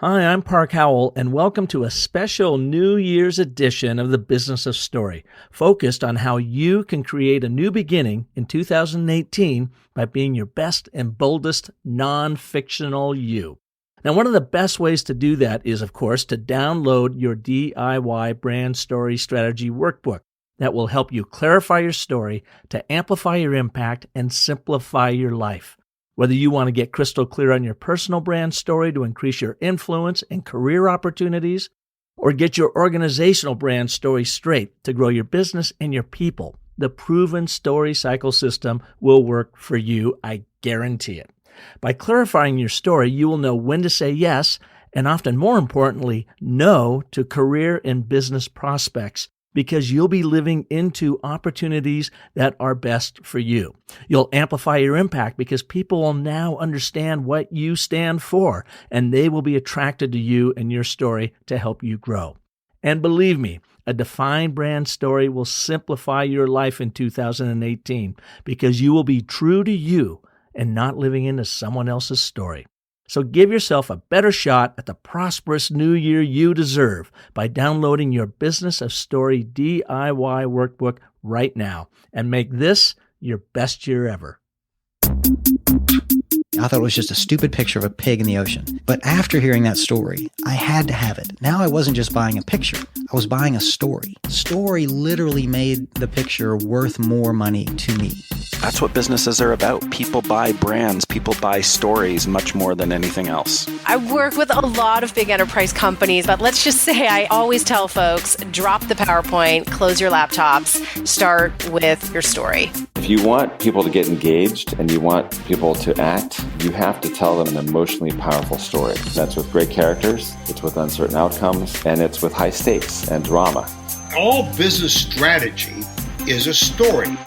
Hi, I'm Park Howell, and welcome to a special New Year's edition of the Business of Story, focused on how you can create a new beginning in 2018 by being your best and boldest non-fictional you. Now, one of the best ways to do that is, of course, to download your DIY Brand Story Strategy Workbook that will help you clarify your story to amplify your impact and simplify your life. Whether you want to get crystal clear on your personal brand story to increase your influence and career opportunities, or get your organizational brand story straight to grow your business and your people, the proven story cycle system will work for you. I guarantee it. By clarifying your story, you will know when to say yes, and often more importantly, no to career and business prospects, because you'll be living into opportunities that are best for you. You'll amplify your impact because people will now understand what you stand for, and they will be attracted to you and your story to help you grow. And believe me, a defined brand story will simplify your life in 2018 because you will be true to you and not living into someone else's story. So give yourself a better shot at the prosperous new year you deserve by downloading your Business of Story DIY workbook right now and make this your best year ever. I thought it was just a stupid picture of a pig in the ocean. But after hearing that story, I had to have it. Now I wasn't just buying a picture. I was buying a story. Story literally made the picture worth more money to me. That's what businesses are about. People buy brands. People buy stories much more than anything else. I work with a lot of big enterprise companies, but let's just say I always tell folks, drop the PowerPoint, close your laptops, start with your story. If you want people to get engaged and you want people to act, you have to tell them an emotionally powerful story. That's with great characters, it's with uncertain outcomes, and it's with high stakes and drama. All business strategy is a story.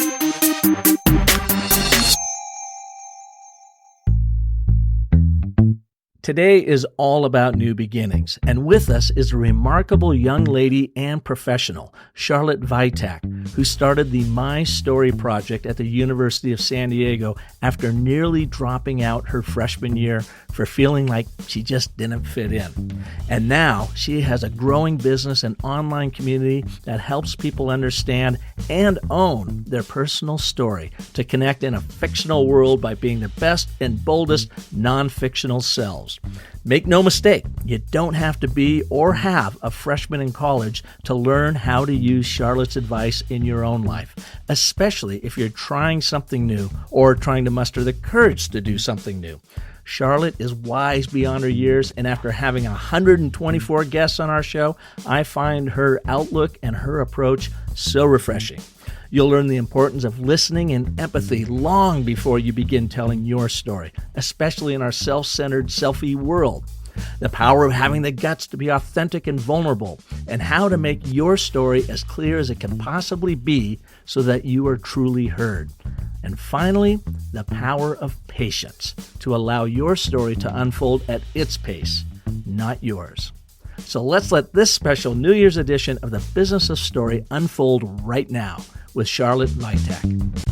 Today is all about new beginnings, and with us is a remarkable young lady and professional, Charlotte Vitak, who started the My Story Project at the University of San Diego after nearly dropping out her freshman year for feeling like she just didn't fit in. And now she has a growing business and online community that helps people understand and own their personal story to connect in a fictional world by being their best and boldest non-fictional selves. Make no mistake, you don't have to be or have a freshman in college to learn how to use Charlotte's advice in your own life, especially if you're trying something new or trying to muster the courage to do something new. Charlotte is wise beyond her years, and after having 124 guests on our show, I find her outlook and her approach so refreshing. You'll learn the importance of listening and empathy long before you begin telling your story, especially in our self-centered, selfie world. The power of having the guts to be authentic and vulnerable, and how to make your story as clear as it can possibly be so that you are truly heard. And finally, the power of patience to allow your story to unfold at its pace, not yours. So let's let this special New Year's edition of the Business of Story unfold right now with Charlotte Vitak.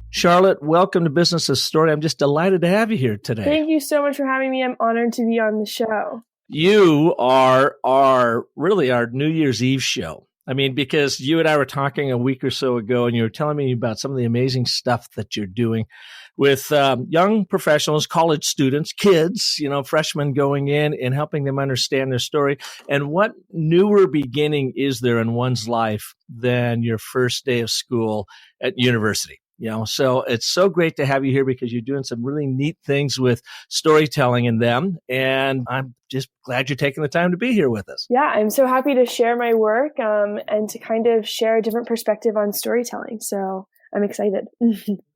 Charlotte, welcome to Business of Story. I'm just delighted to have you here today. Thank you so much for having me. I'm honored to be on the show. You are really our New Year's Eve show. I mean, because you and I were talking a week or so ago, and you were telling me about some of the amazing stuff that you're doing with young professionals, college students, kids, freshmen going in and helping them understand their story. And what newer beginning is there in one's life than your first day of school at university? So it's so great to have you here because you're doing some really neat things with storytelling in them. And I'm just glad you're taking the time to be here with us. Yeah, I'm so happy to share my work and to kind of share a different perspective on storytelling. So I'm excited.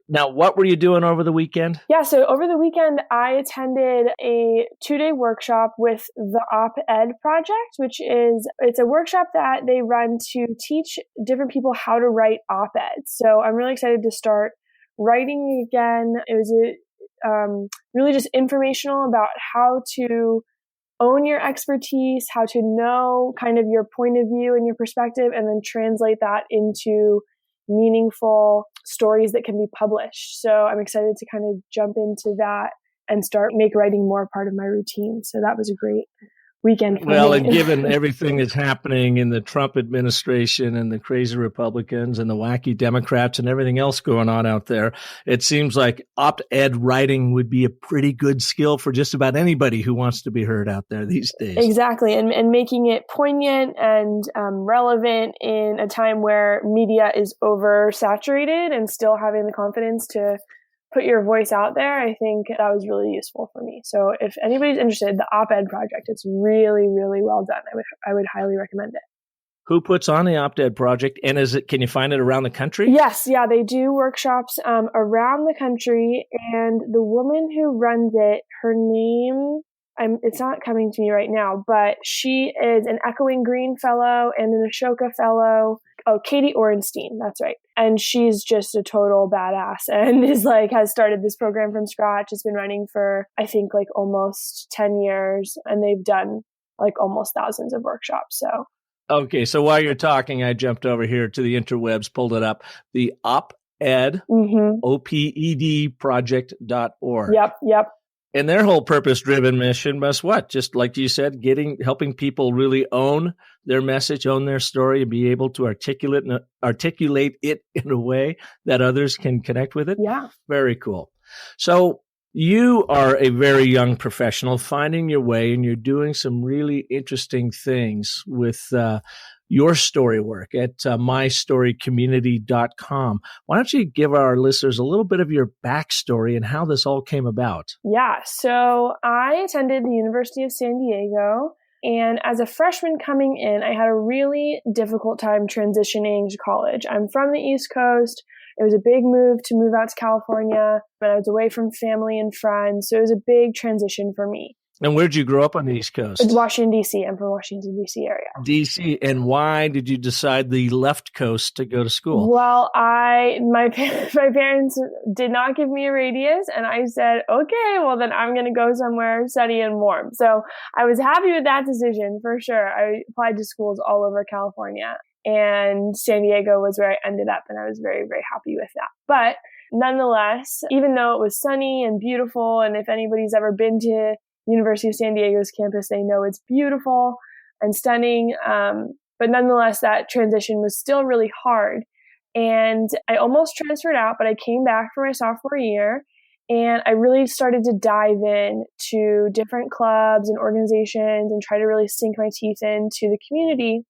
Now, what were you doing over the weekend? Yeah, so over the weekend, I attended a 2-day workshop with the Op-Ed Project, it's a workshop that they run to teach different people how to write op-eds. So I'm really excited to start writing again. It was really just informational about how to own your expertise, how to know kind of your point of view and your perspective, and then translate that into meaningful stories that can be published. So I'm excited to kind of jump into that and make writing more part of my routine. So that was a great weekend for Well, me. and given everything that's happening in the Trump administration and the crazy Republicans and the wacky Democrats and everything else going on out there, it seems like op-ed writing would be a pretty good skill for just about anybody who wants to be heard out there these days. Exactly. And making it poignant and relevant in a time where media is oversaturated, and still having the confidence to put your voice out there, I think that was really useful for me. So if anybody's interested, the op-ed project, it's really, really well done. I would highly recommend it. Who puts on the op-ed project, and can you find it around the country? Yes, yeah, they do workshops around the country, and the woman who runs it, her name, it's not coming to me right now, but she is an Echoing Green Fellow and an Ashoka Fellow. Oh, Katie Orenstein, that's right. And she's just a total badass and has started this program from scratch. It's been running for, I think, almost 10 years, and they've done almost thousands of workshops. So. Okay, so while you're talking, I jumped over here to the interwebs, pulled it up, the op-ed, OPED project.org. Yep. And their whole purpose-driven mission was what? Just like you said, helping people really own their message, own their story, and be able to articulate it in a way that others can connect with it. Yeah. Very cool. So you are a very young professional finding your way, and you're doing some really interesting things with your story work at mystorycommunity.com. Why don't you give our listeners a little bit of your backstory and how this all came about? Yeah, so I attended the University of San Diego, and as a freshman coming in, I had a really difficult time transitioning to college. I'm from the East Coast. It was a big move out to California, but I was away from family and friends, so it was a big transition for me. And where did you grow up on the East Coast? Washington, D.C. I'm from Washington, D.C. area. D.C. And why did you decide the left coast to go to school? Well, my parents did not give me a radius, and I said, okay, well then I'm going to go somewhere sunny and warm. So I was happy with that decision for sure. I applied to schools all over California, and San Diego was where I ended up, and I was very, very happy with that. But nonetheless, even though it was sunny and beautiful, and if anybody's ever been to University of San Diego's campus, they know it's beautiful and stunning. But nonetheless, that transition was still really hard. And I almost transferred out, but I came back for my sophomore year, and I really started to dive in to different clubs and organizations and try to really sink my teeth into the community.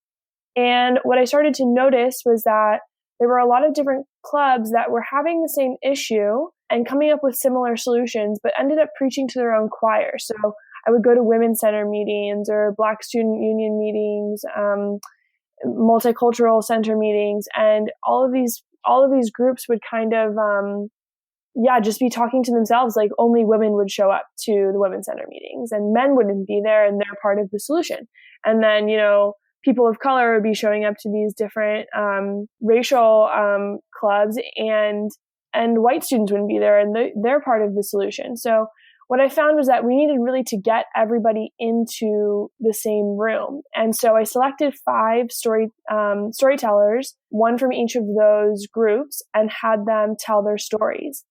And what I started to notice was that there were a lot of different clubs that were having the same issue and coming up with similar solutions, but ended up preaching to their own choir. So I would go to women's center meetings or Black student union meetings, multicultural center meetings, and all of these groups would kind of, just be talking to themselves like only women would show up to the women's center meetings and men wouldn't be there, and they're part of the solution. And then, people of color would be showing up to these different racial clubs, and white students wouldn't be there, and they're part of the solution. So what I found was that we needed really to get everybody into the same room. And so I selected 5 storytellers, one from each of those groups, and had them tell their stories.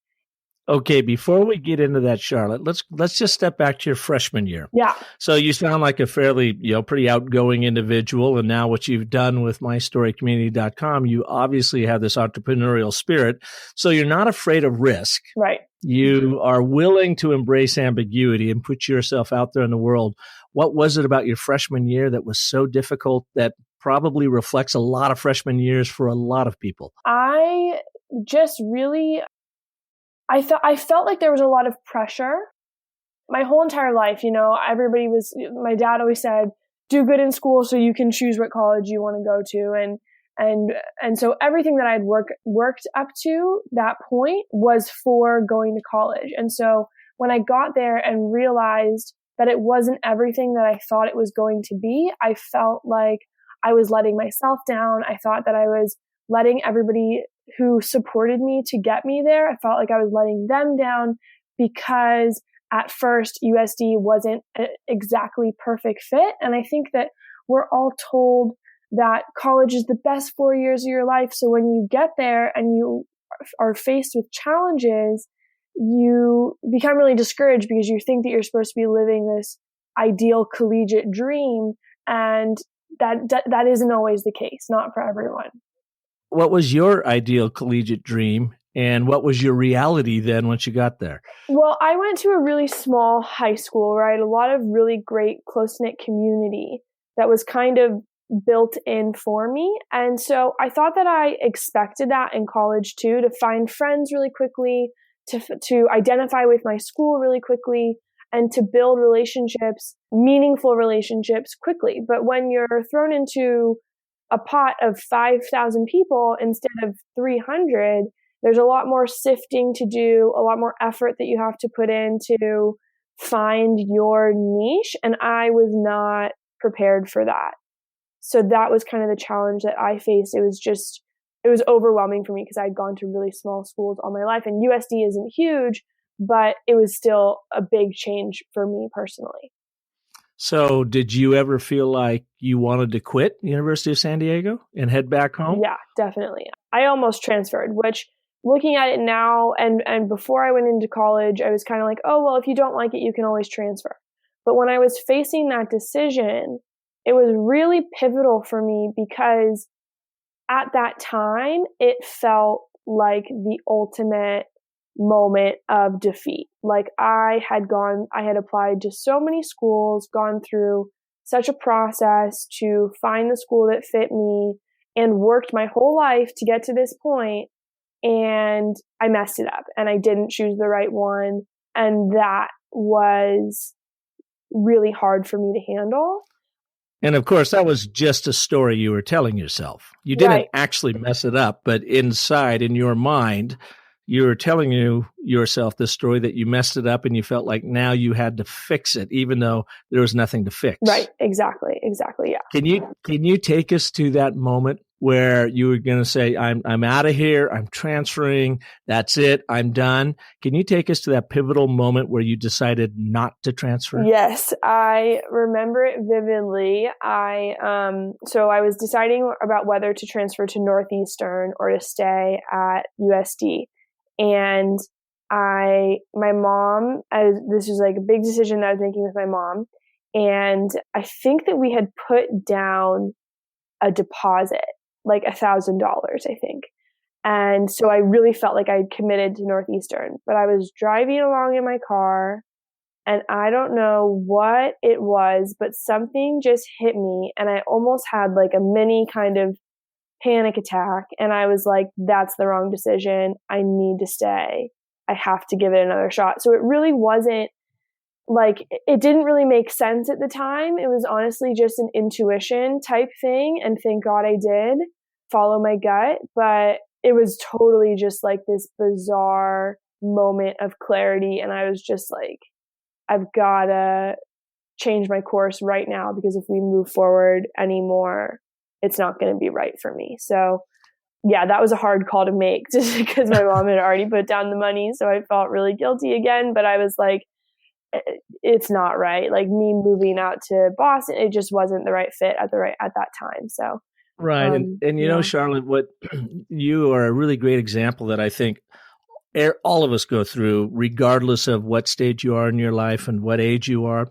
Okay, before we get into that, Charlotte, let's just step back to your freshman year. Yeah. So you sound like a fairly, pretty outgoing individual, and now what you've done with mystorycommunity.com, you obviously have this entrepreneurial spirit. So you're not afraid of risk. Right. You are willing to embrace ambiguity and put yourself out there in the world. What was it about your freshman year that was so difficult that probably reflects a lot of freshman years for a lot of people? I felt like there was a lot of pressure. My whole entire life, my dad always said, do good in school so you can choose what college you want to go to. And so everything that I'd worked up to that point was for going to college. And so when I got there and realized that it wasn't everything that I thought it was going to be, I felt like I was letting myself down. I thought that I was letting everybody who supported me to get me there, I felt like I was letting them down, because at first USD wasn't an exactly perfect fit. And I think that we're all told that college is the best 4 years of your life. So when you get there and you are faced with challenges, you become really discouraged because you think that you're supposed to be living this ideal collegiate dream, and that isn't always the case, not for everyone. What was your ideal collegiate dream, and what was your reality then once you got there? Well, I went to a really small high school, right? A lot of really great close-knit community that was kind of built in for me. And so I thought that I expected that in college too, to find friends really quickly, to identify with my school really quickly, and to build relationships, meaningful relationships quickly. But when you're thrown into a pot of 5,000 people instead of 300, there's a lot more sifting to do, a lot more effort that you have to put in to find your niche. And I was not prepared for that. So that was kind of the challenge that I faced. It was overwhelming for me because I'd gone to really small schools all my life, and USD isn't huge, but it was still a big change for me personally. So did you ever feel like you wanted to quit University of San Diego and head back home? Yeah, definitely. I almost transferred, which looking at it now and before I went into college, I was kind of like, oh, well, if you don't like it, you can always transfer. But when I was facing that decision, it was really pivotal for me because at that time, it felt like the ultimate moment of defeat. Like I had applied to so many schools, gone through such a process to find the school that fit me, and worked my whole life to get to this point, and I messed it up and I didn't choose the right one. And that was really hard for me to handle. And of course, that was just a story you were telling yourself. You didn't actually mess it up, but inside, in your mind, you were telling yourself this story that you messed it up and you felt like now you had to fix it, even though there was nothing to fix. Right. Exactly. Yeah. Can you take us to that moment where you were going to say, I'm out of here, I'm transferring, that's it, I'm done? Can you take us to that pivotal moment where you decided not to transfer? Yes, I remember it vividly. So I was deciding about whether to transfer to Northeastern or to stay at USD. And my mom, this was like a big decision that I was making with my mom. And I think that we had put down a deposit, like $1,000, I think. And so I really felt like I had committed to Northeastern, but I was driving along in my car and I don't know what it was, but something just hit me and I almost had like a mini kind of panic attack. And I was like, that's the wrong decision. I need to stay. I have to give it another shot. So it really wasn't like, it didn't really make sense at the time. It was honestly just an intuition type thing. And thank God I did follow my gut. But it was totally just like this bizarre moment of clarity. And I was just like, I've got to change my course right now, because if we move forward anymore, it's not going to be right for me. So yeah, that was a hard call to make just because my mom had already put down the money. So I felt really guilty again, but I was like, it's not right. Like me moving out to Boston, it just wasn't the right fit at that time. So right. And you know, Charlotte, what you are a really great example that I think all of us go through, regardless of what stage you are in your life and what age you are,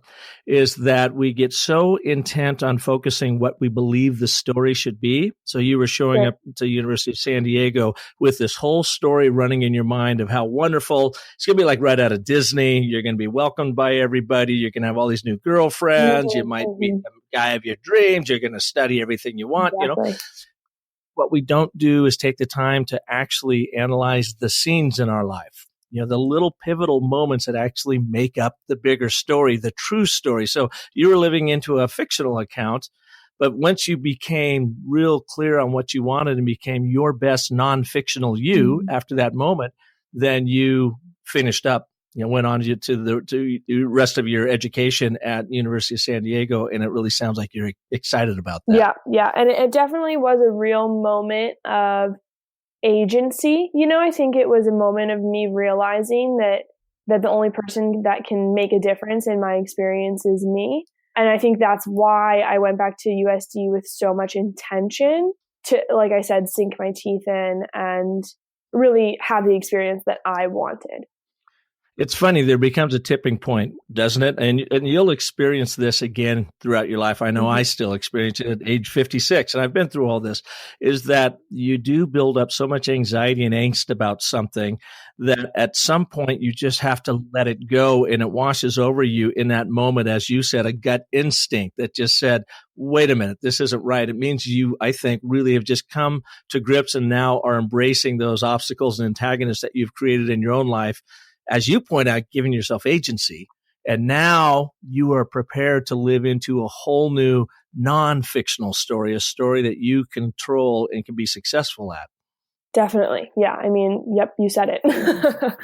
is that we get so intent on focusing what we believe the story should be. So you were showing up to University of San Diego with this whole story running in your mind of how wonderful it's going to be, like right out of Disney. You're going to be welcomed by everybody. You're going to have all these new girlfriends. You might meet the guy of your dreams. You're going to study everything you want, you know. What we don't do is take the time to actually analyze the scenes in our life, you know, the little pivotal moments that actually make up the bigger story, the true story. So you were living into a fictional account, but once you became real clear on what you wanted and became your best non-fictional you after that moment, then you finished up, you know, went on to the rest of your education at University of San Diego. And it really sounds like you're excited about that. Yeah. And it definitely was a real moment of agency. You know, I think it was a moment of me realizing that the only person that can make a difference in my experience is me. And I think that's why I went back to USD with so much intention to, like I said, sink my teeth in and really have the experience that I wanted. It's funny, there becomes a tipping point, doesn't it? And you'll experience this again throughout your life. I know I still experience it at age 56, and I've been through all this, is that you do build up so much anxiety and angst about something that at some point you just have to let it go, and it washes over you in that moment, as you said, a gut instinct that just said, wait a minute, this isn't right. It means you, I think, really have just come to grips and now are embracing those obstacles and antagonists that you've created in your own life, as you point out, giving yourself agency. And now you are prepared to live into a whole new non-fictional story, a story that you control and can be successful at. Definitely. Yeah. I mean, yep, you said it.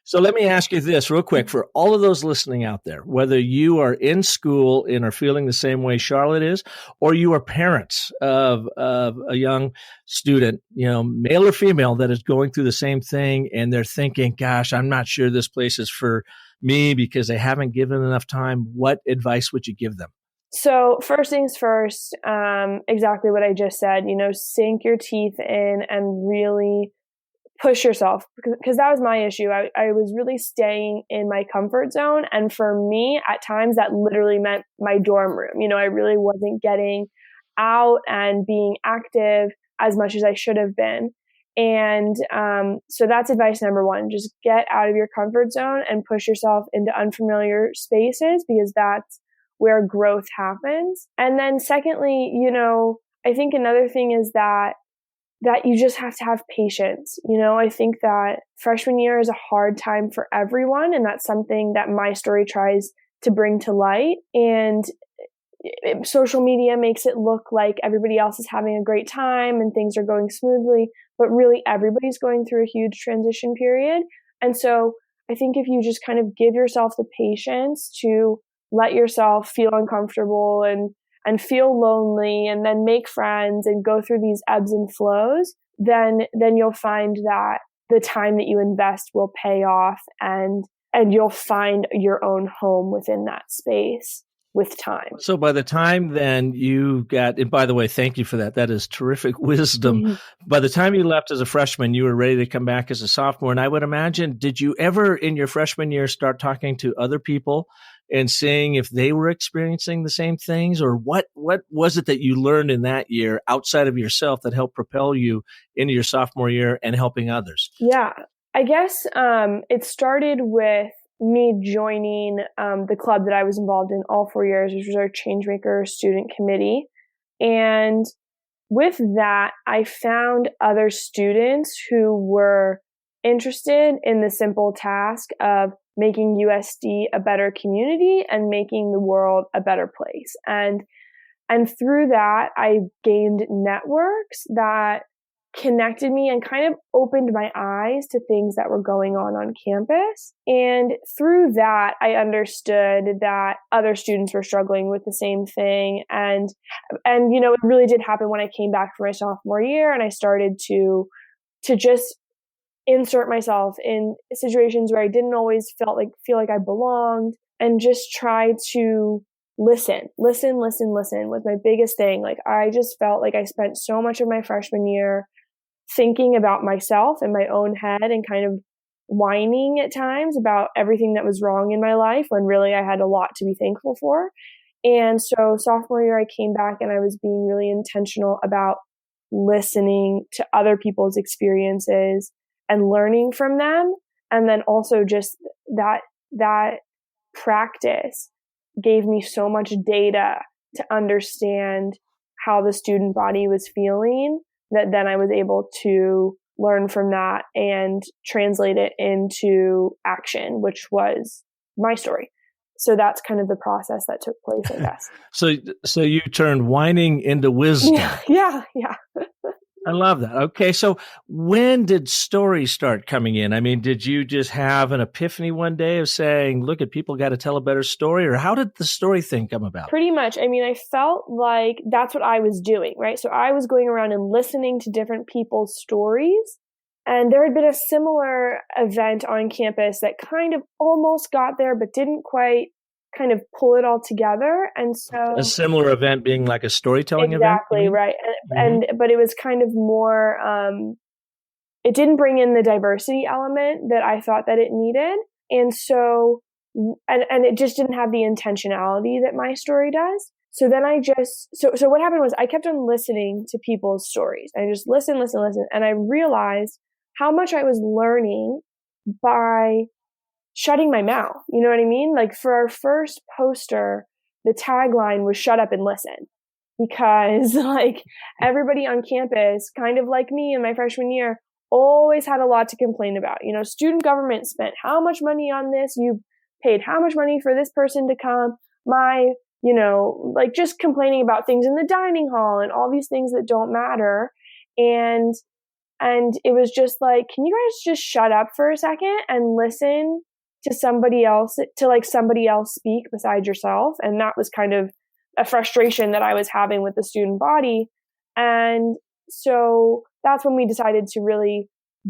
So let me ask you this real quick for all of those listening out there, whether you are in school and are feeling the same way Charlotte is, or you are parents of a young student, male or female, that is going through the same thing, and they're thinking, gosh, I'm not sure this place is for me because they haven't given enough time. What advice would you give them? So first things first, exactly what I just said, sink your teeth in and really push yourself, because that was my issue. I was really staying in my comfort zone. And for me, at times that literally meant my dorm room. I really wasn't getting out and being active as much as I should have been. And so that's advice number one. Just get out of your comfort zone and push yourself into unfamiliar spaces, because that's where growth happens. And then secondly, I think another thing is that you just have to have patience. I think that freshman year is a hard time for everyone. And that's something that my story tries to bring to light. And social media makes it look like everybody else is having a great time and things are going smoothly, but really everybody's going through a huge transition period. And so I think if you just kind of give yourself the patience to let yourself feel uncomfortable and feel lonely and then make friends and go through these ebbs and flows, then you'll find that the time that you invest will pay off, and you'll find your own home within that space with time. So by the time then you got, and by the way, thank you for that. That is terrific wisdom. Mm-hmm. By the time you left as a freshman, you were ready to come back as a sophomore. And I would imagine, did you ever in your freshman year start talking to other people and seeing if they were experiencing the same things? Or what was it that you learned in that year outside of yourself that helped propel you into your sophomore year and helping others? Yeah, I guess it started with me joining the club that I was involved in all 4 years, which was our Changemaker Student Committee. And with that, I found other students who were interested in the simple task of making USD a better community and making the world a better place. And through that, I gained networks that connected me and kind of opened my eyes to things that were going on campus. And through that, I understood that other students were struggling with the same thing. And it really did happen when I came back for my sophomore year, and I started to just insert myself in situations where I didn't always feel like I belonged, and just try to listen was my biggest thing. Like, I just felt like I spent so much of my freshman year thinking about myself in my own head and kind of whining at times about everything that was wrong in my life, when really I had a lot to be thankful for. And so sophomore year, I came back and I was being really intentional about listening to other people's experiences and learning from them. And then also just that practice gave me so much data to understand how the student body was feeling, that then I was able to learn from that and translate it into action, which was my story. So that's kind of the process that took place, I guess. So you turned whining into wisdom. Yeah. I love that. Okay, so when did stories start coming in? I mean, did you just have an epiphany one day of saying, look, at people got to tell a better story? Or how did the story thing come about? Pretty much. I mean, I felt like that's what I was doing, right? So I was going around and listening to different people's stories. And there had been a similar event on campus that kind of almost got there, but didn't quite kind of pull it all together. And so a similar event being like a storytelling event? Exactly, right. But it was kind of more, it didn't bring in the diversity element that I thought that it needed. And so, and it just didn't have the intentionality that my story does. So then so what happened was I kept on listening to people's stories. I just listen. And I realized how much I was learning by shutting my mouth. You know what I mean? Like for our first poster, the tagline was "Shut up and listen," because like everybody on campus, kind of like me in my freshman year, always had a lot to complain about. You know, student government spent how much money on this? You paid how much money for this person to come? Like just complaining about things in the dining hall and all these things that don't matter. And it was just like, can you guys just shut up for a second and listen to somebody else speak besides yourself? And that was kind of a frustration that I was having with the student body. And so that's when we decided to really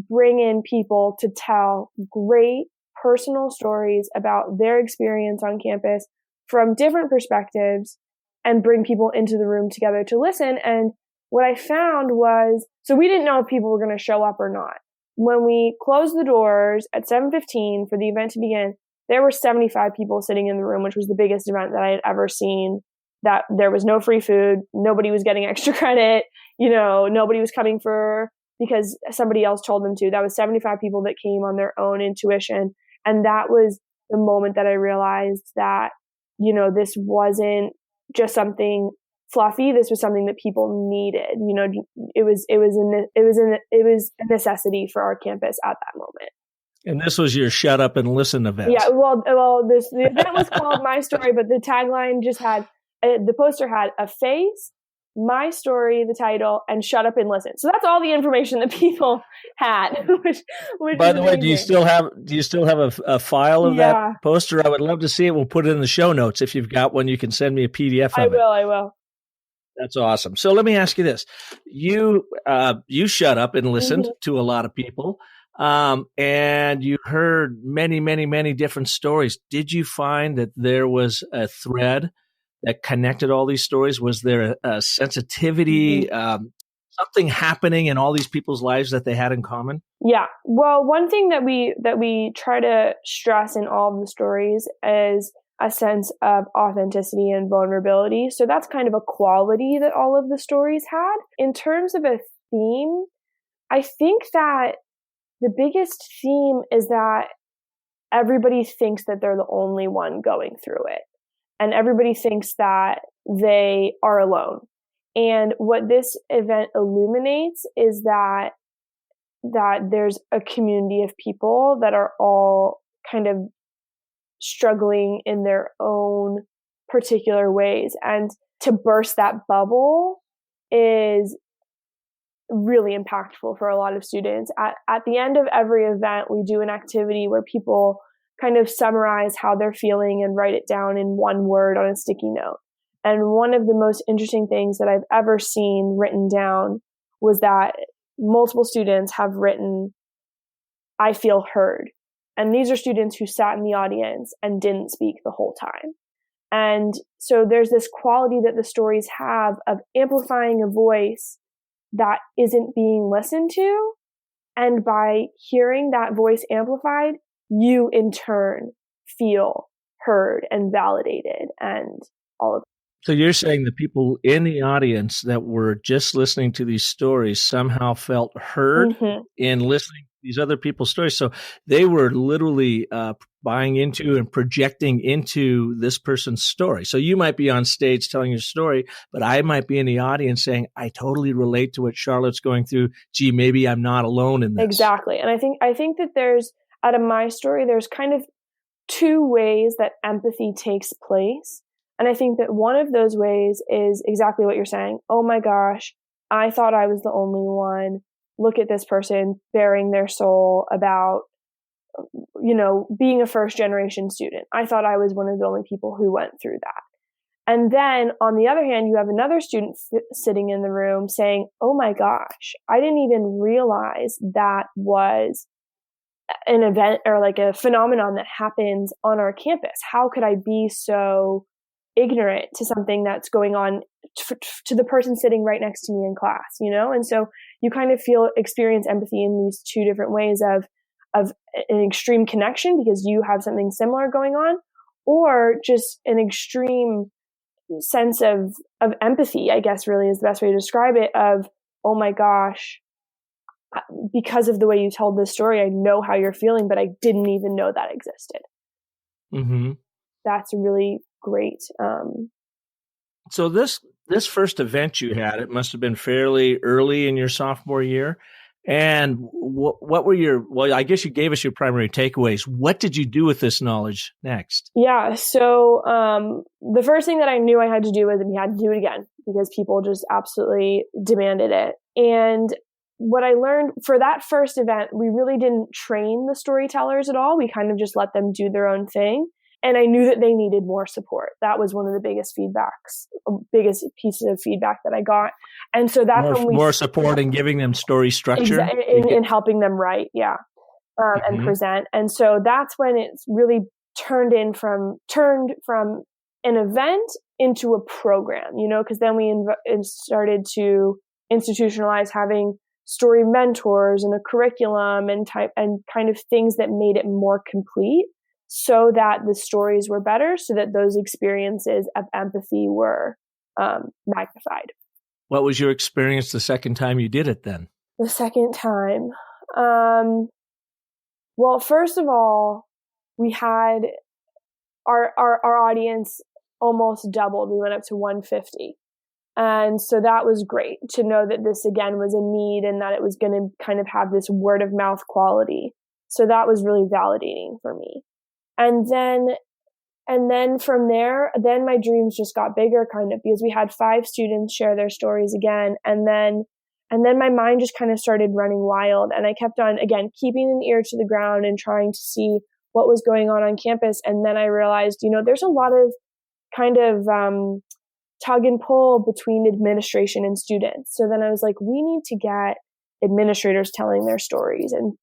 bring in people to tell great personal stories about their experience on campus from different perspectives and bring people into the room together to listen. And what I found was, so we didn't know if people were going to show up or not. When we closed the doors at 7:15 for the event to begin, there were 75 people sitting in the room, which was the biggest event that I had ever seen. That there was no free food. Nobody was getting extra credit. Nobody was coming because somebody else told them to. That was 75 people that came on their own intuition. And that was the moment that I realized that, this wasn't just something fluffy. This was something that people needed. It was a necessity for our campus at that moment. And this was your shut up and listen event. Yeah. Well, the event was called My Story, but the tagline just had, the poster had a face, my story, the title, and shut up and listen. So that's all the information that people had. Which By the way, do you still have a file of that poster? I would love to see it. We'll put it in the show notes. If you've got one, you can send me a PDF of it. I will. That's awesome. So let me ask you this: you shut up and listened to a lot of people, and you heard many, many, many different stories. Did you find that there was a thread that connected all these stories? Was there a sensitivity, something happening in all these people's lives that they had in common? Yeah. Well, one thing that we try to stress in all of the stories is a sense of authenticity and vulnerability. So that's kind of a quality that all of the stories had. In terms of a theme, I think that the biggest theme is that everybody thinks that they're the only one going through it. And everybody thinks that they are alone. And what this event illuminates is that there's a community of people that are all kind of struggling in their own particular ways. And to burst that bubble is really impactful for a lot of students. At the end of every event, we do an activity where people kind of summarize how they're feeling and write it down in one word on a sticky note. And one of the most interesting things that I've ever seen written down was that multiple students have written, "I feel heard." And these are students who sat in the audience and didn't speak the whole time. And so there's this quality that the stories have of amplifying a voice that isn't being listened to. And by hearing that voice amplified, you in turn feel heard and validated and all of that. So you're saying the people in the audience that were just listening to these stories somehow felt heard in listening to these other people's stories. So they were literally buying into and projecting into this person's story. So you might be on stage telling your story, but I might be in the audience saying, I totally relate to what Charlotte's going through. Gee, maybe I'm not alone in this. Exactly. And I think that there's, out of my story, there's kind of two ways that empathy takes place. And I think that one of those ways is exactly what you're saying. Oh my gosh, I thought I was the only one. Look at this person bearing their soul about, being a first generation student. I thought I was one of the only people who went through that. And then on the other hand, you have another student sitting in the room saying, oh my gosh, I didn't even realize that was an event or like a phenomenon that happens on our campus. How could I be so ignorant to something that's going on to the person sitting right next to me in class, And so you kind of experience empathy in these two different ways of, an extreme connection because you have something similar going on, or just an extreme sense of empathy, I guess really is the best way to describe it, of, oh my gosh, because of the way you told this story, I know how you're feeling, but I didn't even know that existed. Mm-hmm. That's really great. So this first event you had, it must have been fairly early in your sophomore year. And what were well, I guess you gave us your primary takeaways. What did you do with this knowledge next? Yeah. So the first thing that I knew I had to do was we had to do it again because people just absolutely demanded it. And what I learned for that first event, we really didn't train the storytellers at all. We kind of just let them do their own thing. And I knew that they needed more support. That was one of the biggest pieces of feedback that I got. And so that's when more support in giving them story structure, in helping them write, and present. And so that's when it's really turned from an event into a program, because then we started to institutionalize having story mentors and a curriculum and kind of things that made it more complete, so that the stories were better, so that those experiences of empathy were magnified. What was your experience the second time you did it then? The second time? Well, first of all, we had our audience almost doubled. We went up to 150. And so that was great to know that this again was a need and that it was going to kind of have this word of mouth quality. So that was really validating for me. And then from there, then my dreams just got bigger kind of, because we had 5 students share their stories again. And then my mind just kind of started running wild. And I kept on, again, keeping an ear to the ground and trying to see what was going on campus. And then I realized, there's a lot of kind of tug and pull between administration and students. So then I was like, we need to get administrators telling their stories and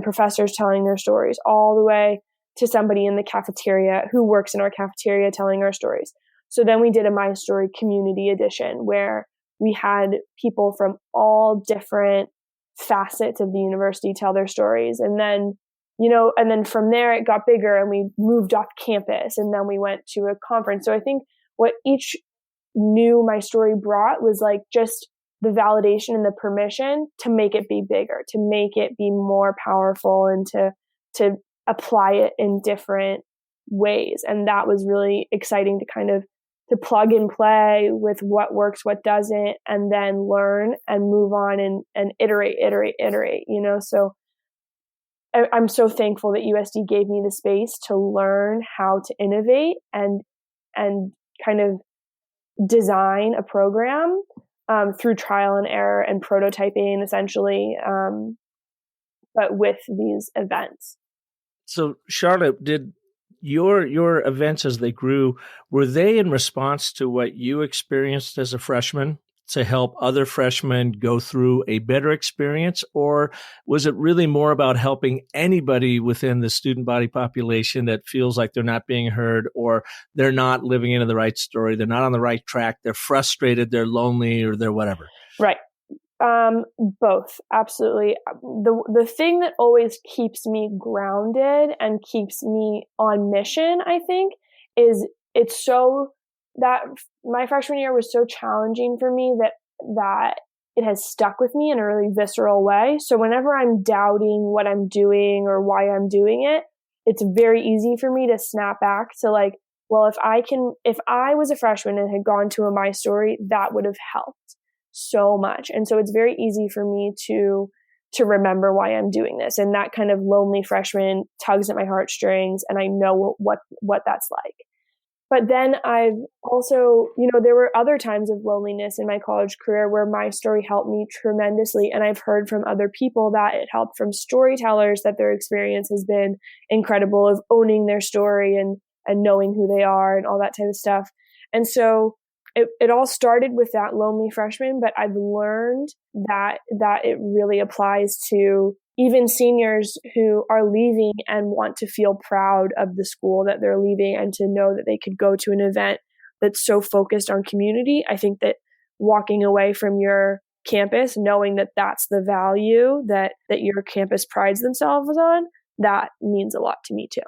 professors telling their stories, all the way to somebody in the cafeteria who works in our cafeteria telling our stories. So then we did a My Story community edition where we had people from all different facets of the university tell their stories. And then, and then from there it got bigger and we moved off campus and then we went to a conference. So I think what each new My Story brought was like just the validation and the permission to make it be bigger, to make it be more powerful, and to apply it in different ways. And that was really exciting to kind of to plug and play with what works, what doesn't, and then learn and move on and iterate. So I'm so thankful that USD gave me the space to learn how to innovate and kind of design a program through trial and error and prototyping, essentially, but with these events. So, Charlotte, did your events as they grew, were they in response to what you experienced as a freshman to help other freshmen go through a better experience? Or was it really more about helping anybody within the student body population that feels like they're not being heard, or they're not living into the right story, they're not on the right track, they're frustrated, they're lonely, or they're whatever? Right. Both. Absolutely. The thing that always keeps me grounded and keeps me on mission, I think, is it's so that my freshman year was so challenging for me that it has stuck with me in a really visceral way. So whenever I'm doubting what I'm doing or why I'm doing it, it's very easy for me to snap back to like, well, if I was a freshman and had gone to a My Story, that would have helped so much. And so it's very easy for me to remember why I'm doing this. And that kind of lonely freshman tugs at my heartstrings, and I know what that's like. But then I've also, there were other times of loneliness in my college career where My Story helped me tremendously. And I've heard from other people that it helped from storytellers, that their experience has been incredible, of owning their story and knowing who they are and all that type of stuff. And so it all started with that lonely freshman, but I've learned that it really applies to even seniors who are leaving and want to feel proud of the school that they're leaving, and to know that they could go to an event that's so focused on community. I think that walking away from your campus, knowing that that's the value that your campus prides themselves on, that means a lot to me too.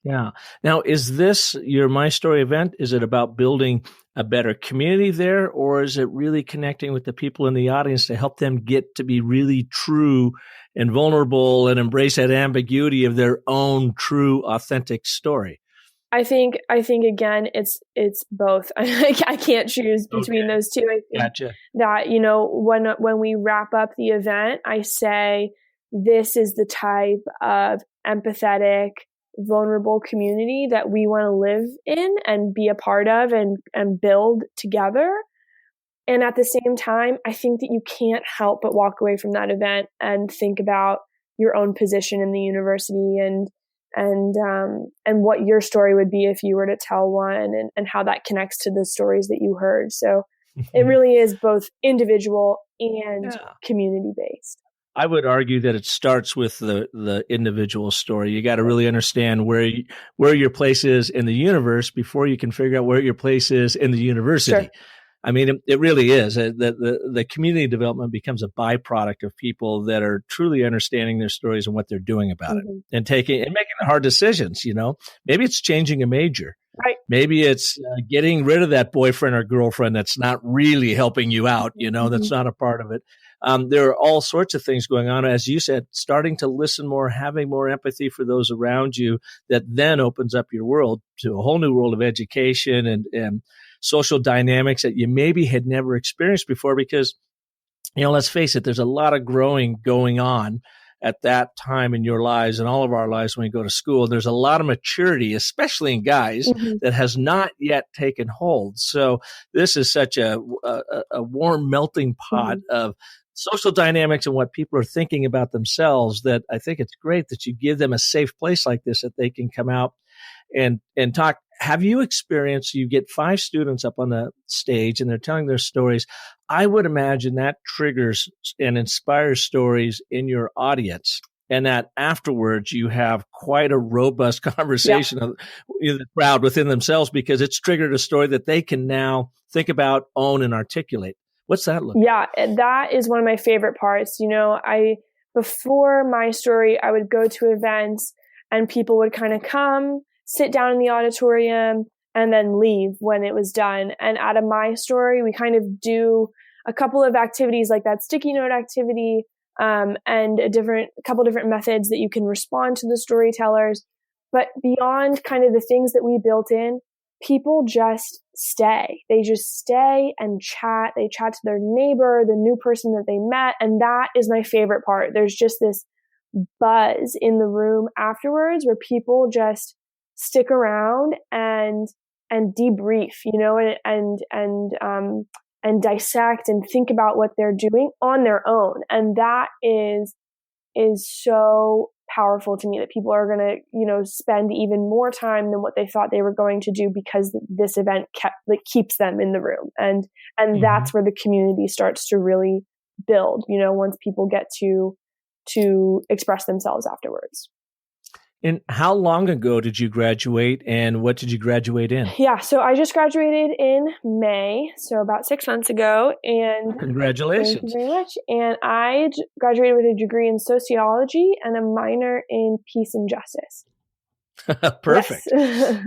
Yeah. Now, is this your My Story event? Is it about building a better community there, or is it really connecting with the people in the audience to help them get to be really true and vulnerable and embrace that ambiguity of their own true, authentic story? I think again, it's both. I can't choose between those two. I think Gotcha. that, when we wrap up the event, I say, this is the type of empathetic, vulnerable community that we want to live in and be a part of and build together. And at the same time, I think that you can't help but walk away from that event and think about your own position in the university and what your story would be if you were to tell one, and how that connects to the stories that you heard. So it really is both individual and community based. I would argue that it starts with the individual story. You got to really understand where your place is in the universe before you can figure out where your place is in the university. Sure. I mean, it really is. The community development becomes a byproduct of people that are truly understanding their stories and what they're doing about it, and making hard decisions. Maybe it's changing a major. Right. Maybe it's getting rid of that boyfriend or girlfriend that's not really helping you out. That's not a part of it. There are all sorts of things going on. As you said, starting to listen more, having more empathy for those around you, that then opens up your world to a whole new world of education and social dynamics that you maybe had never experienced before. Because, let's face it, there's a lot of growing going on at that time in your lives and all of our lives when we go to school. There's a lot of maturity, especially in guys, that has not yet taken hold. So this is such a warm melting pot of social dynamics and what people are thinking about themselves, that I think it's great that you give them a safe place like this that they can come out and talk. Have you experienced, you get 5 students up on the stage and they're telling their stories. I would imagine that triggers and inspires stories in your audience, and that afterwards you have quite a robust conversation of the crowd within themselves, because it's triggered a story that they can now think about, own, and articulate. What's that look like? Yeah, that is one of my favorite parts. Before My Story, I would go to events and people would kind of come, sit down in the auditorium, and then leave when it was done. And at a My Story, we kind of do a couple of activities like that sticky note activity, and a couple different methods that you can respond to the storytellers. But beyond kind of the things that we built in, people just stay. They just stay and chat. They chat to their neighbor, the new person that they met. And that is my favorite part. There's just this buzz in the room afterwards where people just stick around and debrief, and dissect and think about what they're doing on their own. And that is so powerful to me, that people are going to, spend even more time than what they thought they were going to do, because this event keeps them in the room. And that's where the community starts to really build, once people get to express themselves afterwards. And how long ago did you graduate, and what did you graduate in? Yeah, so I just graduated in May, so about 6 months ago. And congratulations. Thank you very much. And I graduated with a degree in sociology and a minor in peace and justice. Perfect. Yes.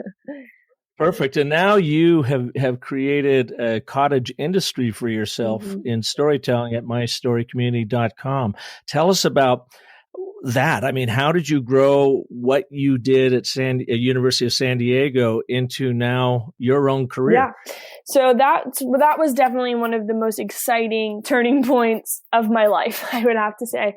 Perfect. And now you have created a cottage industry for yourself in storytelling at mystorycommunity.com. Tell us about that. I mean, how did you grow what you did at University of San Diego into now your own career? Yeah. So that was definitely one of the most exciting turning points of my life, I would have to say.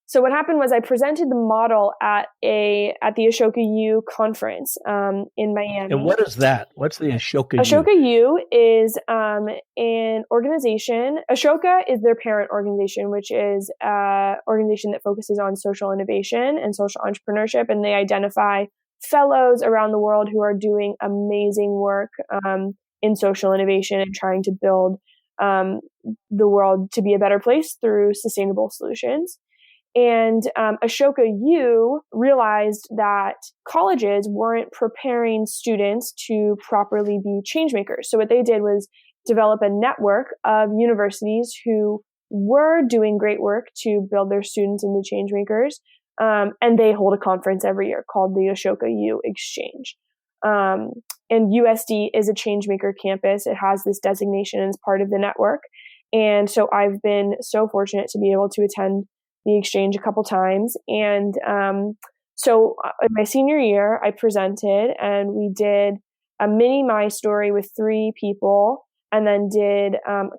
So what happened was I presented the model at the Ashoka U conference in Miami. And what is that? What's the Ashoka U? Ashoka U is an organization. Ashoka is their parent organization, which is an organization that focuses on social innovation and social entrepreneurship. And they identify fellows around the world who are doing amazing work in social innovation and trying to build the world to be a better place through sustainable solutions. And Ashoka U realized that colleges weren't preparing students to properly be change makers. So what they did was develop a network of universities who were doing great work to build their students into change makers. And they hold a conference every year called the Ashoka U Exchange. And USD is a changemaker campus. It has this designation as part of the network. And so I've been so fortunate to be able to attend the exchange a couple times. And so in my senior year, I presented and we did a mini My Story with 3 people and then did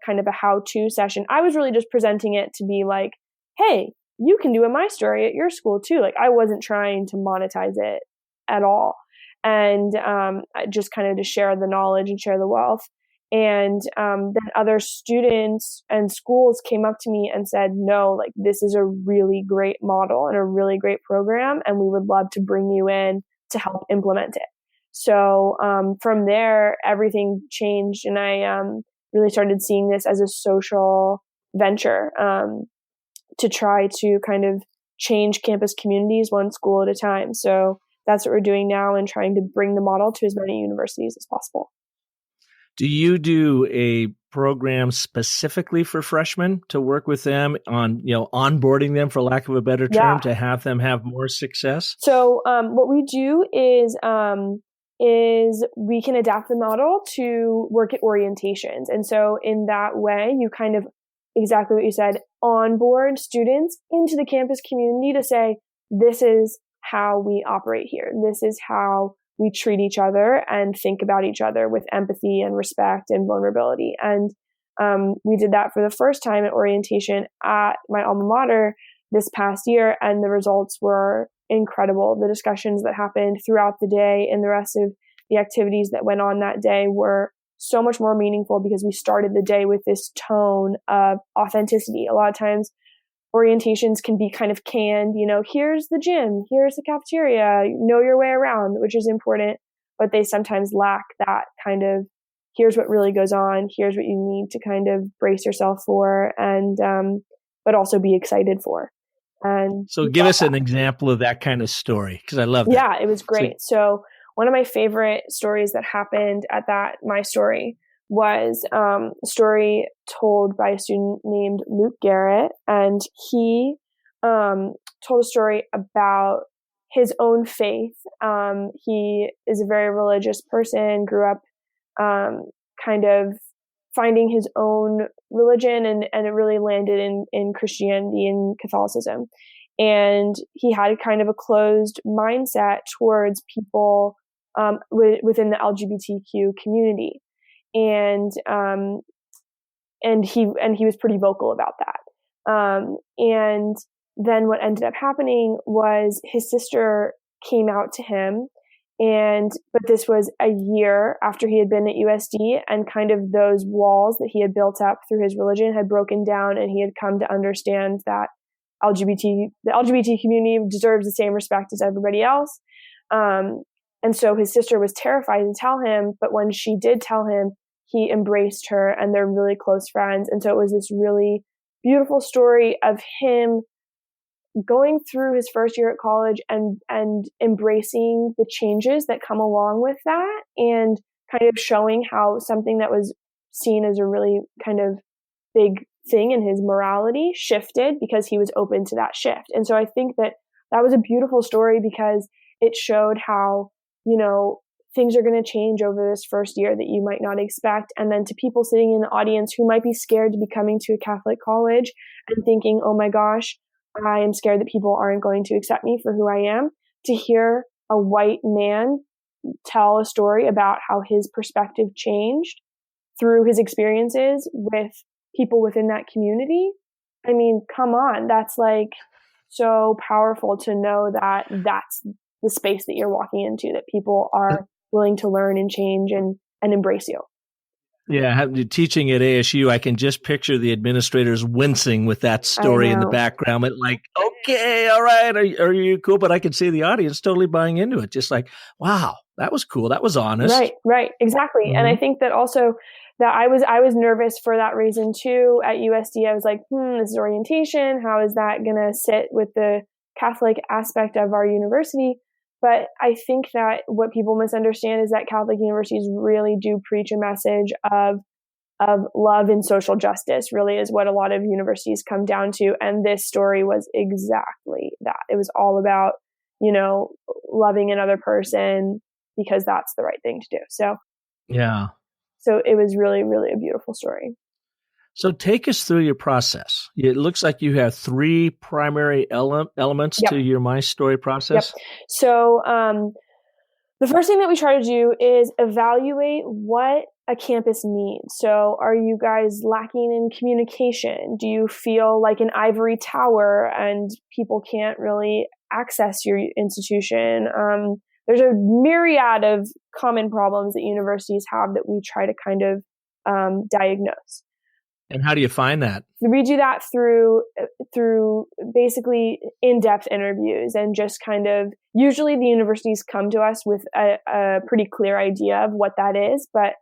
kind of a how-to session. I was really just presenting it to be like, hey, you can do a My Story at your school too. Like I wasn't trying to monetize it at all. And just kind of to share the knowledge and share the wealth. And then other students and schools came up to me and said, no, like this is a really great model and a really great program. And we would love to bring you in to help implement it. So from there, everything changed. And I really started seeing this as a social venture to try to kind of change campus communities one school at a time. So that's what we're doing now and trying to bring the model to as many universities as possible. Do you do a program specifically for freshmen to work with them on, onboarding them, for lack of a better term, to have them have more success? So what we do is we can adapt the model to work at orientations. And so in that way, you kind of, exactly what you said, onboard students into the campus community to say, this is how we operate here. This is how we treat each other and think about each other with empathy and respect and vulnerability. And we did that for the first time at orientation at my alma mater this past year, and the results were incredible. The discussions that happened throughout the day and the rest of the activities that went on that day were so much more meaningful because we started the day with this tone of authenticity. A lot of times orientations can be kind of canned, here's the gym, here's the cafeteria, know your way around, which is important, but they sometimes lack that kind of, here's what really goes on, here's what you need to kind of brace yourself for, and but also be excited for. And so give us an example of that kind of story, because I love that. Yeah, it was great. So one of my favorite stories that happened at that My Story was a story told by a student named Luke Garrett, and he told a story about his own faith. He is a very religious person, grew up kind of finding his own religion, and it really landed in Christianity and Catholicism. And he had kind of a closed mindset towards people within the LGBTQ community. And he was pretty vocal about that. And then what ended up happening was his sister came out to him, but this was a year after he had been at USD, and kind of those walls that he had built up through his religion had broken down, and he had come to understand that the LGBT community deserves the same respect as everybody else. And so his sister was terrified to tell him, but when she did tell him, he embraced her, and they're really close friends. And so it was this really beautiful story of him going through his first year at college and embracing the changes that come along with that, and kind of showing how something that was seen as a really kind of big thing in his morality shifted because he was open to that shift. And so I think that was a beautiful story because it showed how, things are going to change over this first year that you might not expect. And then to people sitting in the audience who might be scared to be coming to a Catholic college and thinking, oh my gosh, I am scared that people aren't going to accept me for who I am, to hear a white man tell a story about how his perspective changed through his experiences with people within that community. I mean, come on, that's like so powerful to know that that's the space that you're walking into, that people are willing to learn and change and embrace you. Yeah, teaching at ASU, I can just picture the administrators wincing with that story in the background. Like, okay, all right, are you cool? But I can see the audience totally buying into it. Just like, wow, that was cool. That was honest. Right, exactly. Mm-hmm. And I think that also that I was nervous for that reason too. At USD, I was like, this is orientation. How is that going to sit with the Catholic aspect of our university? But I think that what people misunderstand is that Catholic universities really do preach a message of of love and social justice really is what a lot of universities come down to. And this story was exactly that. It was all about, loving another person because that's the right thing to do. So, Yeah. So it was really, really a beautiful story. So take us through your process. It looks like you have 3 primary elements Yep. to your My Story process. Yep. So the first thing that we try to do is evaluate what a campus needs. So are you guys lacking in communication? Do you feel like an ivory tower and people can't really access your institution? There's a myriad of common problems that universities have that we try to kind of diagnose. And how do you find that? We do that through basically in-depth interviews and just kind of, usually the universities come to us with a pretty clear idea of what that is, but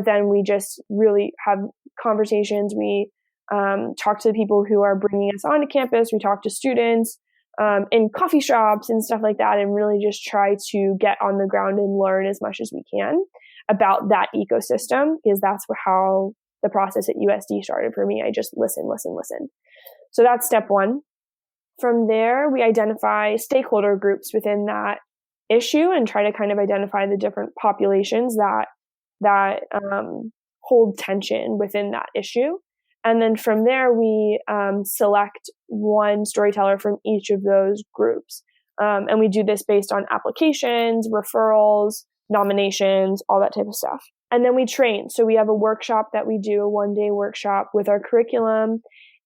then we just really have conversations. We talk to the people who are bringing us onto campus. We talk to students in coffee shops and stuff like that, and really just try to get on the ground and learn as much as we can about that ecosystem, because that's how the process at USD started for me. I just listen. So that's step 1. From there, we identify stakeholder groups within that issue and try to kind of identify the different populations that hold tension within that issue. And then from there, we select one storyteller from each of those groups. And we do this based on applications, referrals, nominations, all that type of stuff. And then we train. So we have a workshop that we do, a 1-day workshop with our curriculum,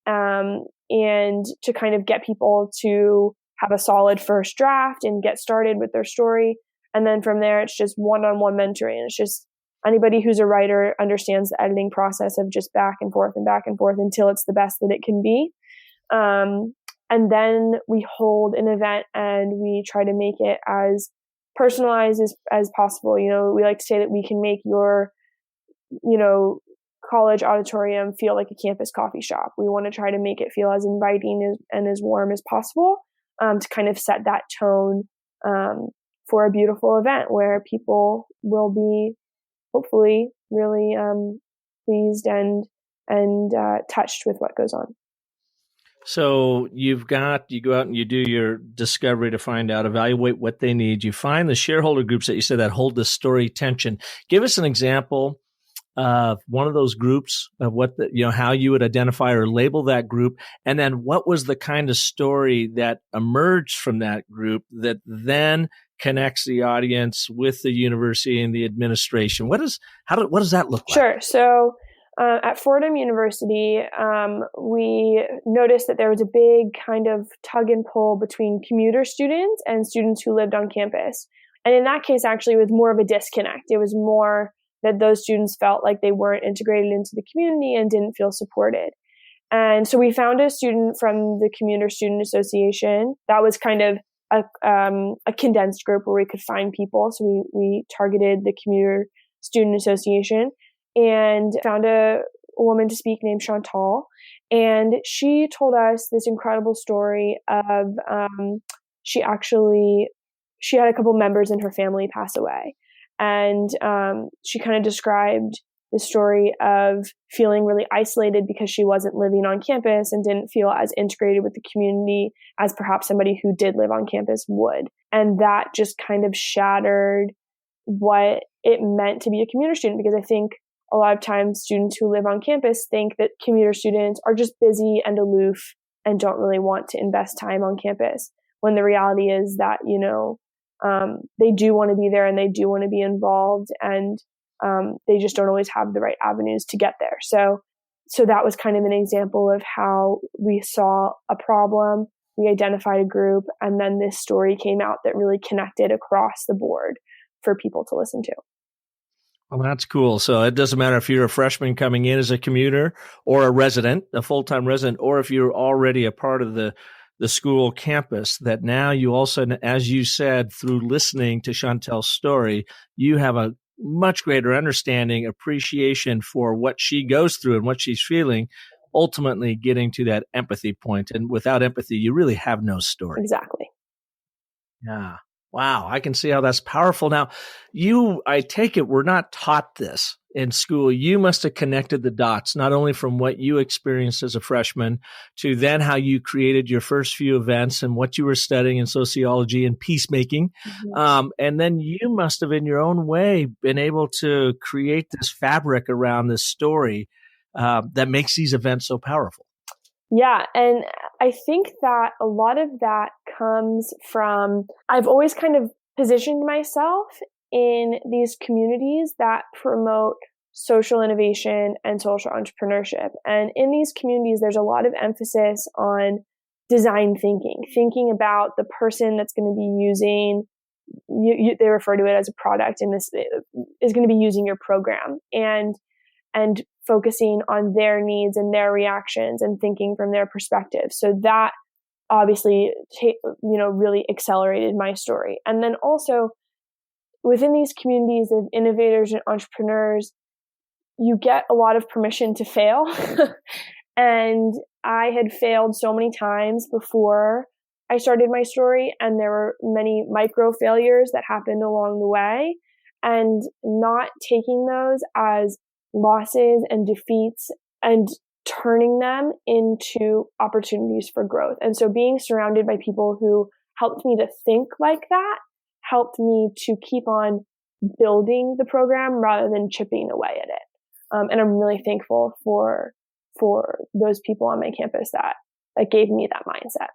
and to kind of get people to have a solid first draft and get started with their story. And then from there, it's just one-on-one mentoring. It's just anybody who's a writer understands the editing process of just back and forth until it's the best that it can be. And then we hold an event and we try to make it as personalized as possible. We like to say that we can make your, college auditorium feel like a campus coffee shop. We want to try to make it feel as inviting and as warm as possible, to kind of set that tone for a beautiful event where people will be hopefully really pleased and touched with what goes on. So you go out and you do your discovery to find out, evaluate what they need. You find the shareholder groups that you said that hold the story tension. Give us an example of one of those groups of how you would identify or label that group. And then what was the kind of story that emerged from that group that then connects the audience with the university and the administration? What does that look like? Sure. So at Fordham University, we noticed that there was a big kind of tug and pull between commuter students and students who lived on campus. And in that case, actually, it was more of a disconnect. It was more that those students felt like they weren't integrated into the community and didn't feel supported. And so we found a student from the Commuter Student Association. That was kind of a condensed group where we could find people. So we targeted the Commuter Student Association and found a woman to speak named Chantal. And she told us this incredible story of she had a couple members in her family pass away. And she kind of described the story of feeling really isolated because she wasn't living on campus and didn't feel as integrated with the community as perhaps somebody who did live on campus would. And that just kind of shattered what it meant to be a commuter student, because I think a lot of times students who live on campus think that commuter students are just busy and aloof and don't really want to invest time on campus, when the reality is that, they do want to be there and they do want to be involved, and they just don't always have the right avenues to get there. So that was kind of an example of how we saw a problem, we identified a group, and then this story came out that really connected across the board for people to listen to. Well, that's cool. So it doesn't matter if you're a freshman coming in as a commuter or a resident, a full-time resident, or if you're already a part of the school campus, that now you also, as you said, through listening to Chantel's story, you have a much greater understanding, appreciation for what she goes through and what she's feeling, ultimately getting to that empathy point. And without empathy, you really have no story. Exactly. Yeah. Wow. I can see how that's powerful. Now, I take it we're not taught this in school, you must have connected the dots, not only from what you experienced as a freshman to then how you created your first few events and what you were studying in sociology and peacemaking. And then you must have, in your own way, been able to create this fabric around this story that makes these events so powerful. Yeah. And I think that a lot of that comes from, I've always kind of positioned myself in these communities that promote social innovation and social entrepreneurship. And in these communities, there's a lot of emphasis on design thinking about the person that's going to be using, they refer to it as a product, and this is going to be using your program, and focusing on their needs and their reactions and thinking from their perspective. So that obviously, really accelerated my story. And then also, within these communities of innovators and entrepreneurs, you get a lot of permission to fail. And I had failed so many times before I started my story, and there were many micro failures that happened along the way, and not taking those as losses and defeats and turning them into opportunities for growth. And so being surrounded by people who helped me to think like that helped me to keep on building the program rather than chipping away at it. And I'm really thankful for those people on my campus that gave me that mindset.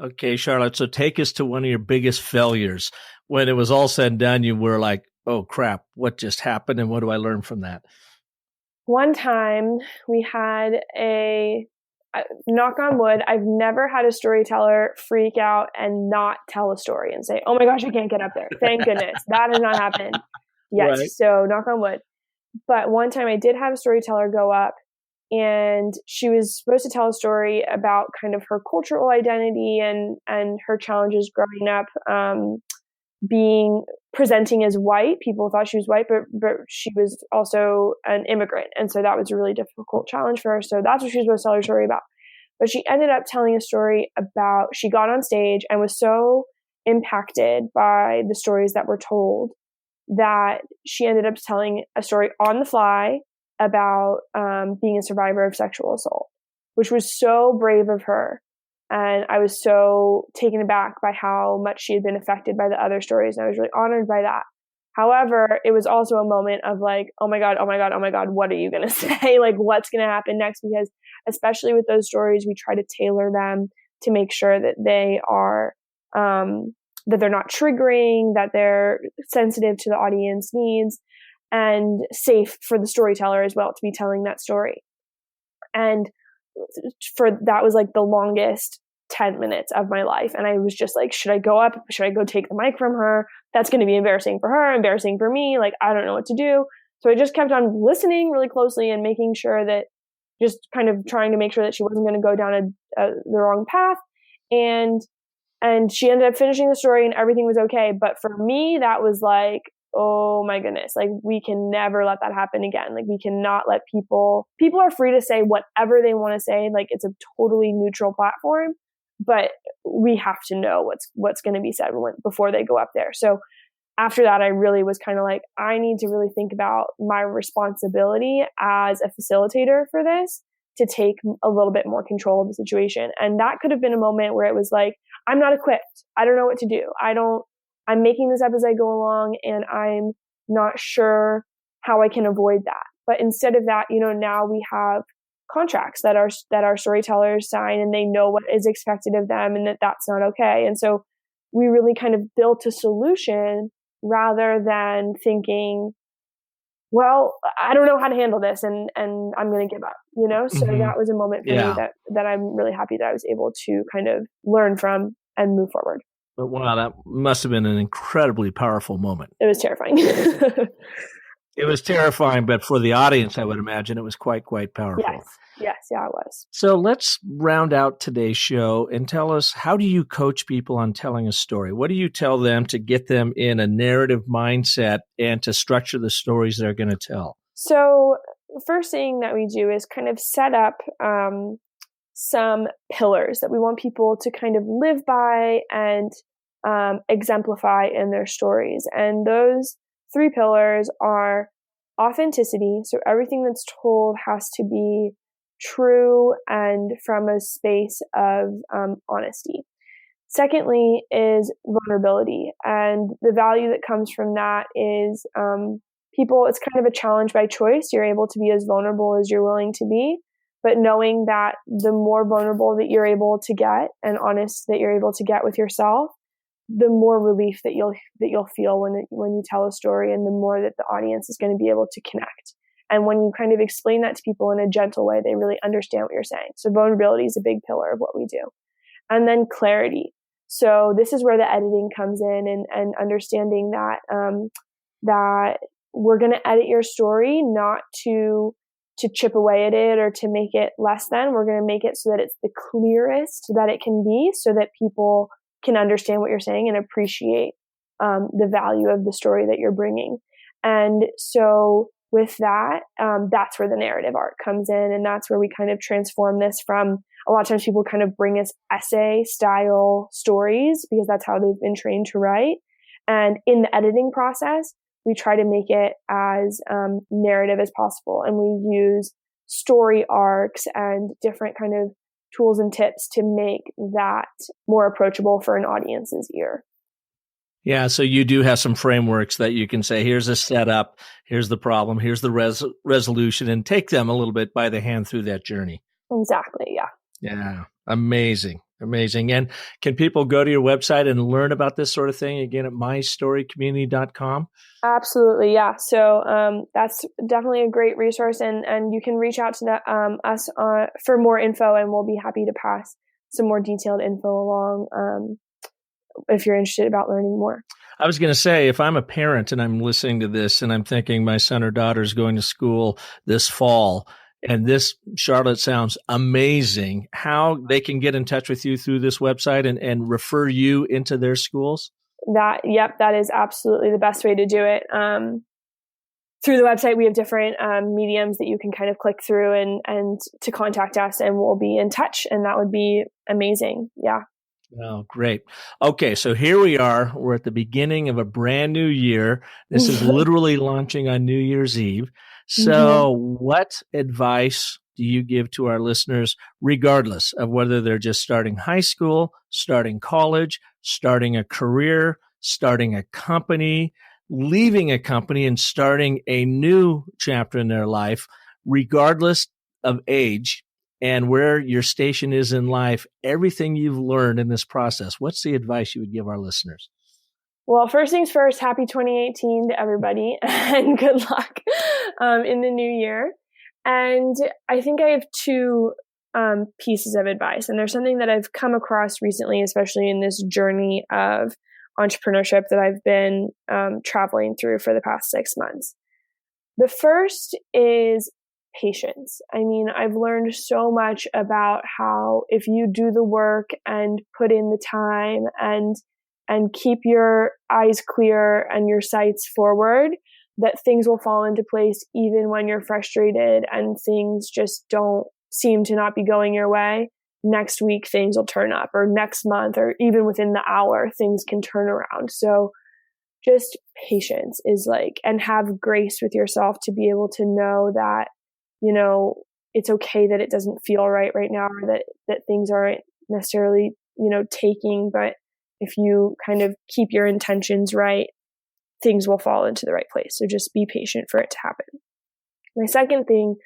Okay, Charlotte, so take us to one of your biggest failures. When it was all said and done, you were like, oh crap, what just happened and what do I learn from that? One time we had knock on wood, I've never had a storyteller freak out and not tell a story and say, oh my gosh, I can't get up there. Thank goodness. That has not happened yet. Right. So knock on wood. But one time I did have a storyteller go up, and she was supposed to tell a story about kind of her cultural identity and her challenges growing up, presenting as white. People thought she was white, but she was also an immigrant. And so that was a really difficult challenge for her. So that's what she was supposed to tell her story about. But she ended up telling a story about, she got on stage and was so impacted by the stories that were told that she ended up telling a story on the fly about being a survivor of sexual assault, which was so brave of her. And I was so taken aback by how much she had been affected by the other stories. And I was really honored by that. However, it was also a moment of like, oh my God, what are you going to say? Like, what's going to happen next? Because especially with those stories, we try to tailor them to make sure that they are, that they're not triggering, that they're sensitive to the audience needs, and safe for the storyteller as well to be telling that story. And that was like the longest 10 minutes of my life. And I was just like, should I go up? Should I go take the mic from her? That's going to be embarrassing for her, embarrassing for me. Like, I don't know what to do. So I just kept on listening really closely and making sure that, just kind of trying to make sure that she wasn't going to go down the wrong path. And she ended up finishing the story and everything was okay. But for me, that was like, oh my goodness, like we can never let that happen again. Like we cannot let people are free to say whatever they want to say. Like it's a totally neutral platform, but we have to know what's going to be said before they go up there. So after that, I really was kind of like, I need to really think about my responsibility as a facilitator for this, to take a little bit more control of the situation. And that could have been a moment where it was like, I'm not equipped. I don't know what to do. I'm making this up as I go along, and I'm not sure how I can avoid that. But instead of that, now we have contracts that our storytellers sign, and they know what is expected of them, and that's not okay. And so we really kind of built a solution rather than thinking, well, I don't know how to handle this, and I'm going to give up, So that was a moment for me that I'm really happy that I was able to kind of learn from and move forward. But wow, that must have been an incredibly powerful moment. It was terrifying. It was terrifying, but for the audience, I would imagine it was quite powerful. Yes, yeah, it was. So let's round out today's show and tell us, how do you coach people on telling a story? What do you tell them to get them in a narrative mindset and to structure the stories they're going to tell? So the first thing that we do is kind of set up some pillars that we want people to kind of live by and exemplify in their stories. And those 3 pillars are authenticity. So everything that's told has to be true and from a space of honesty. Secondly is vulnerability. And the value that comes from that is people, it's kind of a challenge by choice. You're able to be as vulnerable as you're willing to be, but knowing that the more vulnerable that you're able to get and honest that you're able to get with yourself, the more relief that you'll feel when you tell a story, and the more that the audience is going to be able to connect. And when you kind of explain that to people in a gentle way, they really understand what you're saying. So vulnerability is a big pillar of what we do. And then clarity. So this is where the editing comes in, and understanding that that we're going to edit your story not to chip away at it or to make it less than. We're going to make it so that it's the clearest that it can be, so that people can understand what you're saying and appreciate the value of the story that you're bringing. And so with that, that's where the narrative arc comes in, and that's where we kind of transform this from. A lot of times people kind of bring us essay style stories because that's how they've been trained to write. And in the editing process, we try to make it as narrative as possible. And we use story arcs and different kind of tools and tips to make that more approachable for an audience's ear. Yeah, so you do have some frameworks that you can say, here's a setup, here's the problem, here's the resolution, and take them a little bit by the hand through that journey. Exactly, yeah. Yeah, amazing. And can people go to your website and learn about this sort of thing again at mystorycommunity.com? Absolutely, yeah. So that's definitely a great resource, and you can reach out to us for more info, and we'll be happy to pass some more detailed info along if you're interested about learning more. I was going to say, if I'm a parent and I'm listening to this and I'm thinking my son or daughter is going to school this fall, and this, Charlotte, sounds amazing, how they can get in touch with you through this website and refer you into their schools? That is absolutely the best way to do it. Through the website, we have different mediums that you can kind of click through and to contact us, and we'll be in touch, and that would be amazing. Yeah. Oh, great. Okay, so here we are. We're at the beginning of a brand new year. This is literally launching on New Year's Eve. So what advice do you give to our listeners, regardless of whether they're just starting high school, starting college, starting a career, starting a company, leaving a company and starting a new chapter in their life, regardless of age and where your station is in life, everything you've learned in this process? What's the advice you would give our listeners? Well, first things first, happy 2018 to everybody, and good luck in the new year. And I think I have two pieces of advice, and there's something that I've come across recently, especially in this journey of entrepreneurship that I've been traveling through for the past 6 months. The first is patience. I mean, I've learned so much about how if you do the work and put in the time and keep your eyes clear and your sights forward, that things will fall into place even when you're frustrated and things just don't seem to not be going your way. Next week, things will turn up, or next month, or even within the hour, things can turn around. So just patience is and have grace with yourself to be able to know that, it's okay that it doesn't feel right now, or that things aren't necessarily, taking, but if you kind of keep your intentions right, things will fall into the right place. So just be patient for it to happen. My second thing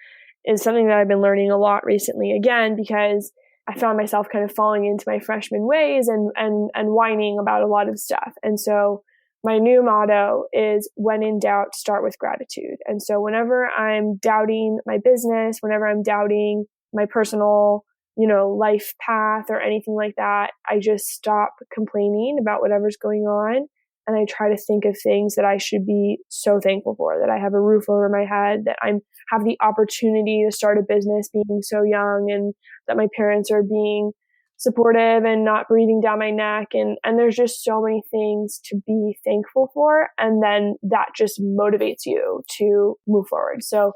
is something that I've been learning a lot recently, again, because I found myself kind of falling into my freshman ways and whining about a lot of stuff. And so my new motto is, when in doubt, start with gratitude. And so whenever I'm doubting my business, whenever I'm doubting my personal, life path or anything like that, I just stop complaining about whatever's going on. And I try to think of things that I should be so thankful for, that I have a roof over my head, that I have the opportunity to start a business being so young, and that my parents are being supportive and not breathing down my neck. And there's just so many things to be thankful for. And then that just motivates you to move forward. So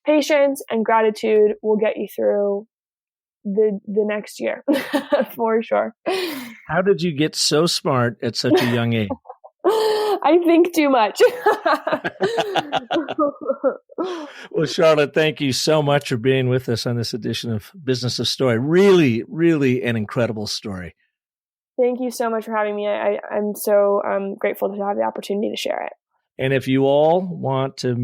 patience and gratitude will get you through the next year for sure. How did you get so smart at such a young age? I think too much. Well, Charlotte, thank you so much for being with us on this edition of Business of Story. Really, really an incredible story. Thank you so much for having me. I'm so grateful to have the opportunity to share it. And if you all want to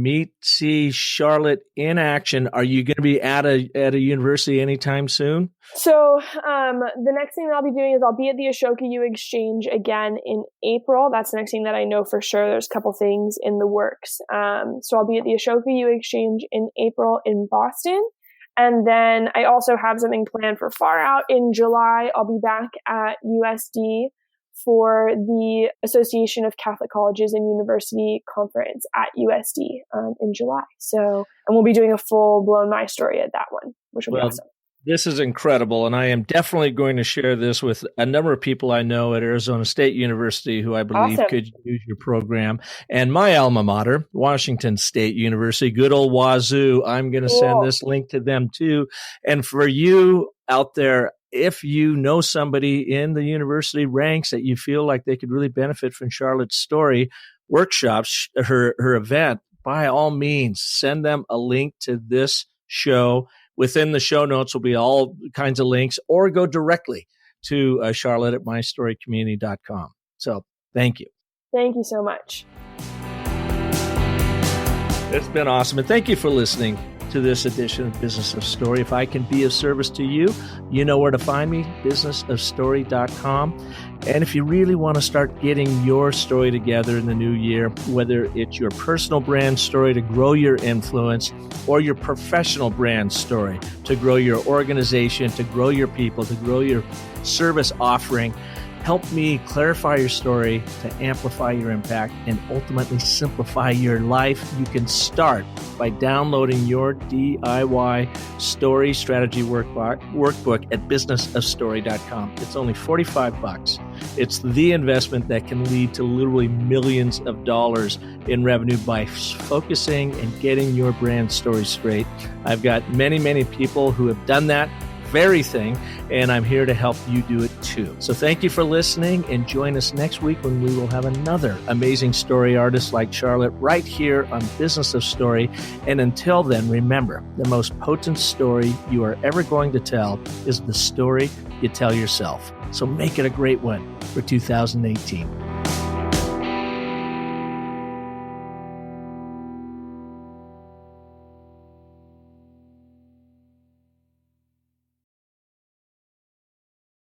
see Charlotte in action, are you going to be at a university anytime soon? So the next thing that I'll be doing is I'll be at the Ashoka U Exchange again in April. That's the next thing that I know for sure. There's a couple things in the works. So I'll be at the Ashoka U Exchange in April in Boston. And then I also have something planned for far out in July. I'll be back at USD for the Association of Catholic Colleges and University Conference at USD in July. And we'll be doing a full-blown My Story at that one, which will be awesome. This is incredible, and I am definitely going to share this with a number of people I know at Arizona State University who I believe could use your program. And my alma mater, Washington State University, good old Wazoo, I'm going to send this link to them too. And for you out there, if you know somebody in the university ranks that you feel like they could really benefit from Charlotte's story workshops, her event, by all means, send them a link to this show. Within the show notes will be all kinds of links, or go directly to Charlotte at mystorycommunity.com. So thank you. Thank you so much. It's been awesome. And thank you for listening to this edition of Business of Story. If I can be of service to you, you know where to find me, businessofstory.com. And if you really want to start getting your story together in the new year, whether it's your personal brand story to grow your influence or your professional brand story to grow your organization, to grow your people, to grow your service offering, help me clarify your story to amplify your impact and ultimately simplify your life. You can start by downloading your DIY story strategy workbook at businessofstory.com. It's only $45. It's the investment that can lead to literally millions of dollars in revenue by focusing and getting your brand story straight. I've got many, many people who have done that very thing, and I'm here to help you do it too. So thank you for listening, and join us next week when we will have another amazing story artist like Charlotte right here on Business of Story. And until then, remember, the most potent story you are ever going to tell is the story you tell yourself. So make it a great one for 2018.